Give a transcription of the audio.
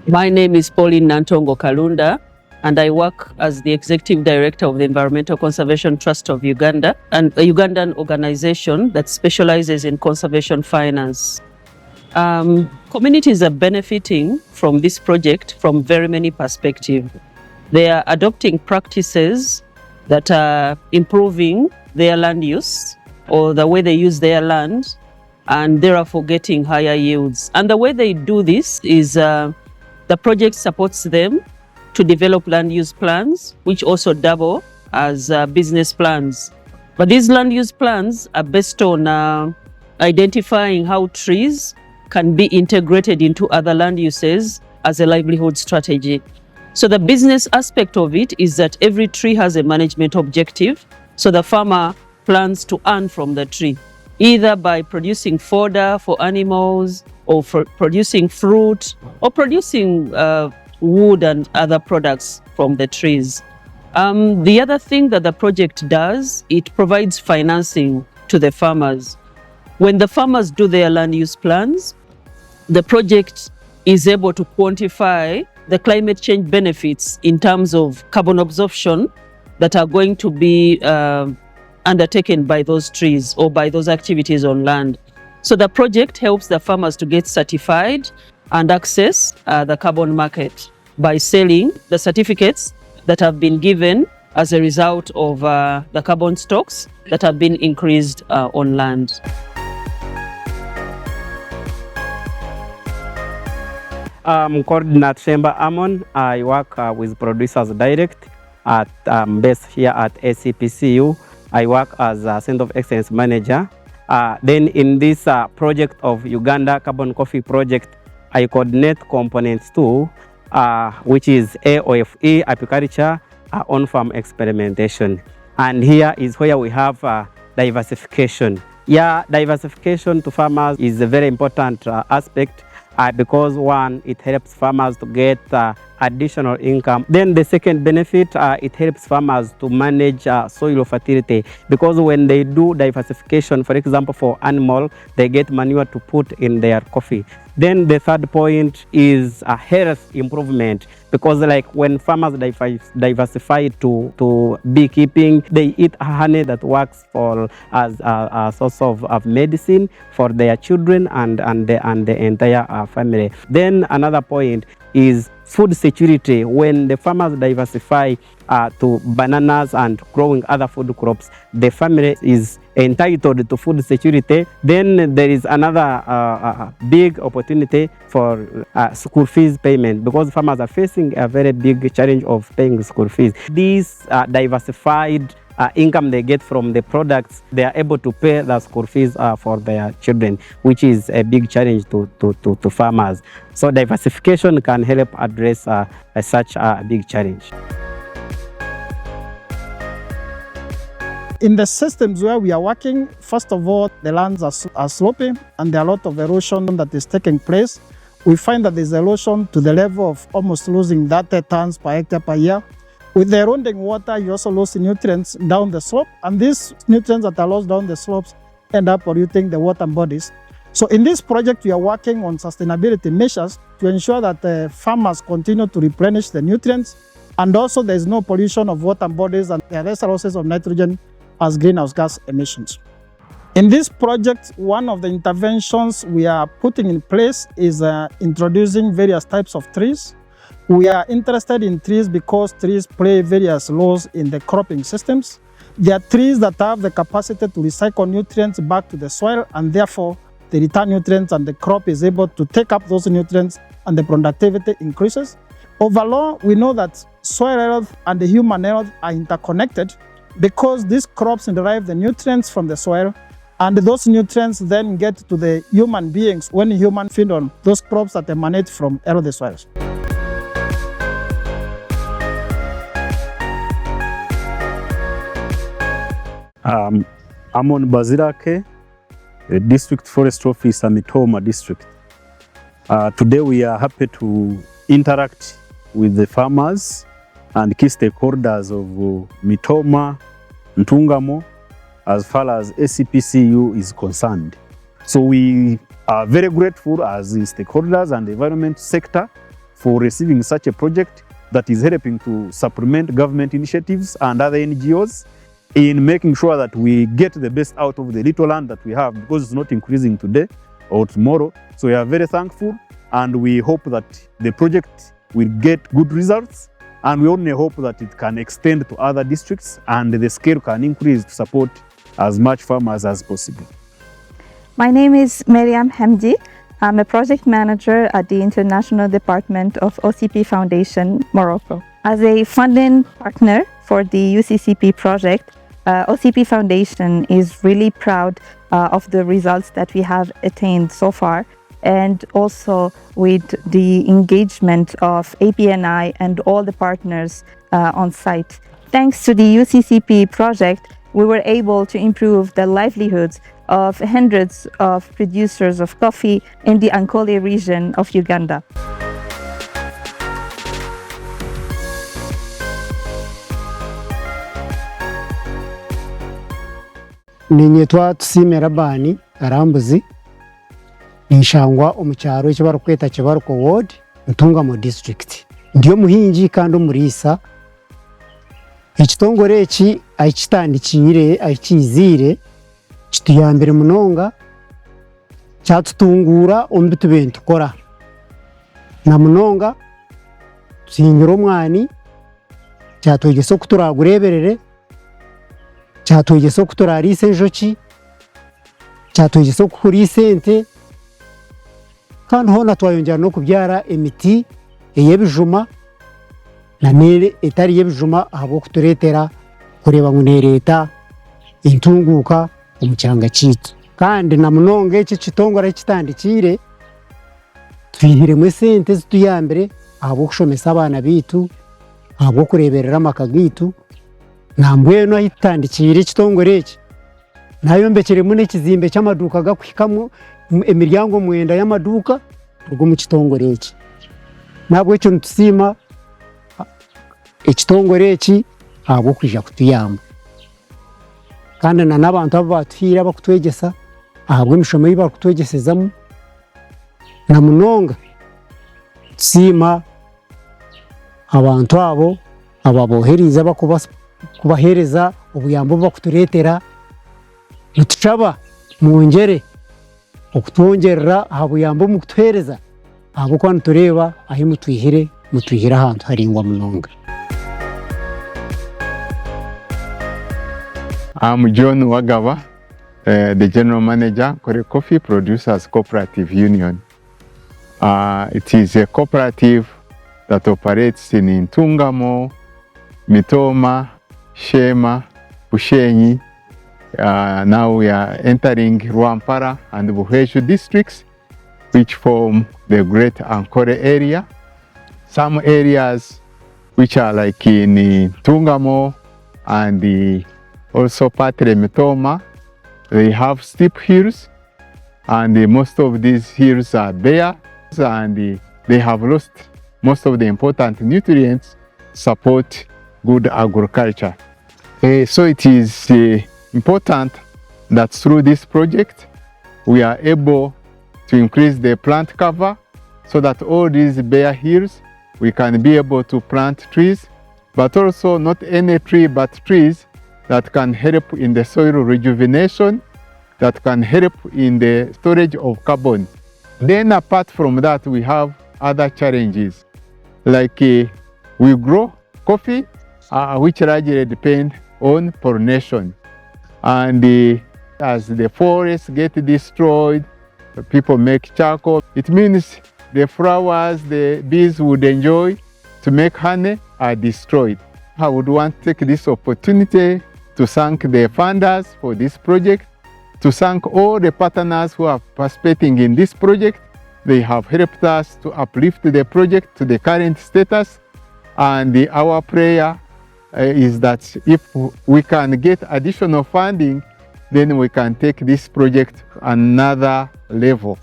My name is Pauline Nantongo Kalunda, and I work as the Executive Director of the Environmental Conservation Trust of Uganda, and a Ugandan organization that specializes in conservation finance. Communities are benefiting from this project from very many perspectives. They are adopting practices that are improving their land use or the way they use their land, and therefore getting higher yields. And the way they do this is the project supports them to develop land use plans, which also double as business plans. But these land use plans are based on identifying how trees can be integrated into other land uses as a livelihood strategy. So the business aspect of it is that every tree has a management objective. So the farmer plans to earn from the tree, either by producing fodder for animals, or for producing fruit, or producing wood and other products from the trees. The other thing that the project does, it provides financing to the farmers. When the farmers do their land use plans, the project is able to quantify the climate change benefits in terms of carbon absorption that are going to be undertaken by those trees or by those activities on land. So the project helps the farmers to get certified and access the carbon market by selling the certificates that have been given as a result of the carbon stocks that have been increased on land. I'm called Natshemba Amon. I work with Producers Direct at based here at ACPCU. I work as a Center of Excellence Manager. Then in this project of Uganda Carbon Coffee Project, I coordinate components 2, which is AOFE, Apiculture, on-farm experimentation. And here is where we have diversification. Yeah, diversification to farmers is a very important aspect because one, it helps farmers to get additional income. Then the second benefit, it helps farmers to manage soil fertility, because when they do diversification, for example, for animal, they get manure to put in their coffee. Then the third point is a health improvement, because like when farmers diversify to beekeeping, they eat honey that works for as a source of medicine for their children and the entire family. Then another point is food security. When the farmers diversify to bananas and growing other food crops, the family is entitled to food security. Then there is another big opportunity for school fees payment, because farmers are facing a very big challenge of paying school fees. These diversified income they get from the products, they are able to pay the school fees for their children, which is a big challenge to farmers. So diversification can help address such a big challenge. In the systems where we are working, first of all, the lands are slopy and there are a lot of erosion that is taking place. We find that there's erosion to the level of almost losing 30 tons per hectare per year. With the eroding water, you also lose nutrients down the slope, and these nutrients that are lost down the slopes end up polluting the water bodies. So in this project, we are working on sustainability measures to ensure that the farmers continue to replenish the nutrients, and also there is no pollution of water bodies and there are less losses of nitrogen as greenhouse gas emissions. In this project, one of the interventions we are putting in place is introducing various types of trees. We are interested in trees because trees play various roles in the cropping systems. They are trees that have the capacity to recycle nutrients back to the soil, and therefore they return nutrients and the crop is able to take up those nutrients and the productivity increases. Overall, we know that soil health and the human health are interconnected, because these crops derive the nutrients from the soil, and those nutrients then get to the human beings when humans feed on those crops that emanate from healthy soils. Amon Bazirake, District Forest Officer, Mitoma District. Today we are happy to interact with the farmers and key stakeholders of Mitoma, Ntungamo, as far as ACPCU is concerned. So we are very grateful as the stakeholders and the environment sector for receiving such a project that is helping to supplement government initiatives and other NGOs in making sure that we get the best out of the little land that we have, because it's not increasing today or tomorrow. So we are very thankful, and we hope that the project will get good results, and we only hope that it can extend to other districts and the scale can increase to support as much farmers as possible. My name is Miriam Hamdi. I'm a project manager at the International Department of OCP Foundation, Morocco. As a funding partner for the UCCP project, OCP Foundation is really proud of the results that we have attained so far, and also with the engagement of APNI and all the partners on site. Thanks to the UCCP project, we were able to improve the livelihoods of hundreds of producers of coffee in the Ankole region of Uganda. Ninyitwa Tusime Rabani Arambuzi, ninshangwa omu kyaro eki barikweta Kibaruko Ward, Ntungamo District. Ndiyo muhingi kandi omuriisa. Ekitongore eki aikitandikire aikizire kituyambire munonga, kyatutungura omu bitu bentukora na munonga. Tuhingira omwani, kyatwegyesa okuturagureberere, kyatwegyesa okuturariisa enjoki, kyatwegyesa okukuriisa ente, kandi hoona twayongyera n'okubyara emiti ey'ebijuma na n'eri etari y'ebijuma ahabw'okutureetera kureeba ngu neereeta entunguuka omu kyanga kyaitu. Kandi na munonga eki ekitongore kitandikire twihiremu esente zituyambire ahabw'okushomesa abaana baitu, ahabw'okureeberera amaka gaitu. Na mbwenu ahi tutandikire ekitongore eki nayombekiremu n'ekizimbe ky'amaduuka gakuhikamu emiryango 9 y'amaduuka omu kitongore eki. Nahabwekyo nitusiima ekitongore eki ahabw'okwija kutuyamba, kandi na n'abantu abo batuhiire abakutwegyesa ahabw'emishomo ei barikutwegyesezamu. Na munonga tusiima abantu abo ababoheriize kubahereza obuyambo obu bakutureetera. Nitushaba mwongyere okutwongerera aha buyambo mukutuheereza, ahabw'okuba nitureeba ahi mutwihire ahantu haringwa munonga. I'm John Wagaba, the General Manager, Kore Coffee Producers Cooperative Union. It is a cooperative that operates in Ntungamo, Mitoma, Shema, Bushenyi. Now we are entering Rwampara and Buheshu districts, which form the Great Ankole area. Some areas which are like in Ntungamo and also partly Mitoma, they have steep hills, and most of these hills are bare, and they have lost most of the important nutrients support good agriculture. So it is important that through this project we are able to increase the plant cover, so that all these bare hills we can be able to plant trees, but also not any tree but trees that can help in the soil rejuvenation, that can help in the storage of carbon. Then apart from that, we have other challenges, like we grow coffee, which largely depend on pollination. And as the forests get destroyed, people make charcoal. It means the flowers the bees would enjoy to make honey are destroyed. I would want to take this opportunity to thank the funders for this project, to thank all the partners who are participating in this project. They have helped us to uplift the project to the current status, and our prayer is that if we can get additional funding, then we can take this project another level.